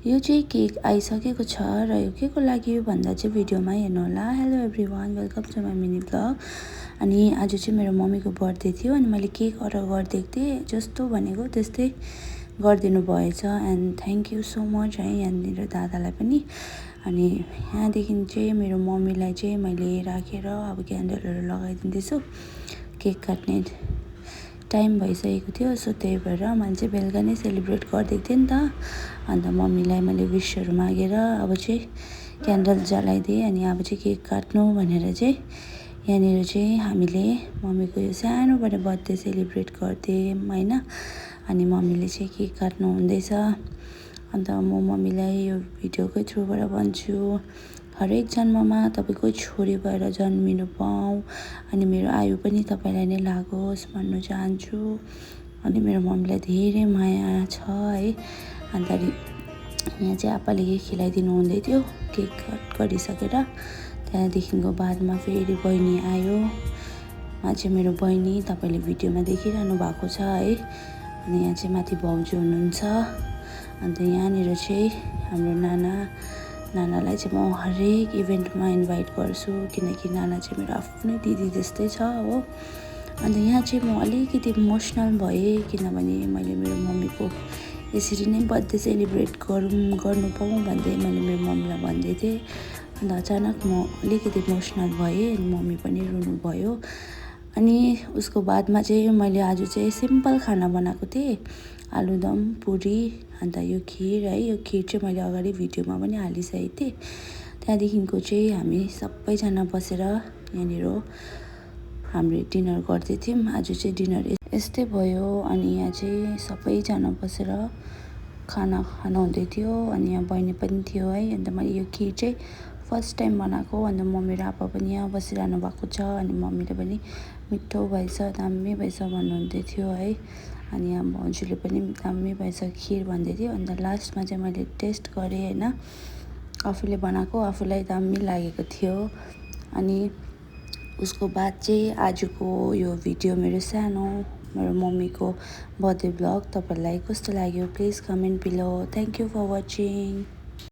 यो चाहिँ केक आइसकेको छ र यो के को लागि भन्दा चाहिँ भिडियोमा हेर्नु होला। Hello everyone, welcome to my mini blog. अनि आज चाहिँ मेरो मम्मीको बर्थडे थियो अनि मैले केक अर्डर गरिदिएको थिएँ। जस्तो भनेको त्यस्तै गरिदिनु भएछ and thank you so much है यहाँनिर दादालाई पनि। अनि यहाँदेखि चाहिँ मेरो मम्मीलाई चाहिँ मैले राखेर अब क्यान्डलहरू लगाइदिँदैछु। केक काट्ने टाइम भइसकेको थियो, सो त्यही भएर मैले चाहिँ बेलुका नै सेलिब्रेट गरिदिएको थिएँ नि त। अन्त मम्मीलाई मैले विसहरू मागेर अब चाहिँ क्यान्डल जलाइदिएँ। अनि अब चाहिँ केक काट्नु भनेर चाहिँ यहाँनिर चाहिँ हामीले मम्मीको यो सानोबाट बर्थडे सेलिब्रेट गर्थ्यौँ होइन। अनि मम्मीले चाहिँ केक काट्नु हुँदैछ। अन्त म मम्मीलाई यो भिडियोकै थ्रुबाट भन्छु, हरेक जन्ममा तपाईँको छोरी भएर जन्मिनु पाऊँ अनि मेरो आयु पनि तपाईँलाई नै लागोस् भन्नु चाहन्छु। अनि मेरो मम्मीलाई धेरै माया छ है। अन्त यहाँ चाहिँ आप्पाले के खिलाइदिनु हुँदै थियो केक कट गरिसकेर। त्यहाँदेखिको बादमा फेरि बहिनी आयो। उहाँ चाहिँ मेरो बहिनी, तपाईँले भिडियोमा देखिरहनु भएको छ है। अनि यहाँ चाहिँ माथि भाउजू हुनुहुन्छ। अन्त यहाँनिर चाहिँ हाम्रो नानालाई चाहिँ म हरेक इभेन्टमा इन्भाइट गर्छु किनकि नाना चाहिँ मेरो आफ्नै दिदी जस्तै छ हो। अन्त यहाँ चाहिँ म अलिकति इमोसनल भएँ किनभने मैले मेरो मम्मीको यसरी नै बर्थडे सेलिब्रेट गर्नु पाऊँ भन्दै मैले मेरो मम्मीलाई भन्दै थिएँ। अन्त अचानक म अलिकति इमोसनल भएँ अनि मम्मी पनि रुनुभयो। अनि उसको बादमा चाहिँ मैले आज चाहिँ सिम्पल खाना बनाएको थिएँ, आलुदम पुरी अन्त यो खिर है। यो खिर चाहिँ मैले अगाडि भिडियोमा पनि हालिसकेको थिएँ। त्यहाँदेखिको चाहिँ हामी सबैजना बसेर यहाँनिर हाम्रो डिनर गर्दै थियौँ। आज चाहिँ डिनर यस्तै भयो। अनि यहाँ चाहिँ सबैजना बसेर खाना खानुहुँदै थियो अनि यहाँ बहिनी पनि थियो है। अन्त मैले यो खिर चाहिँ फर्स्ट टाइम बनाएको। अन्त मम्मी र आप्पा पनि यहाँ बसिरहनु भएको छ। अनि मम्मीले पनि मिठो भएछ, दामी भएछ भन्नुहुँदै थियो है। अनि यहाँ भाउजूले पनि दामी भएछ खिर भन्दै थियो। अन्त लास्टमा चाहिँ मैले टेस्ट गरेँ होइन, आफूले बनाएको आफूलाई दामी लागेको थियो। अनि उसको बाद चाहिँ आजको यो भिडियो मेरो मम्मीको बर्थडे ब्लग तपाईँहरूलाई कस्तो लाग्यो please comment below. Thank you for watching.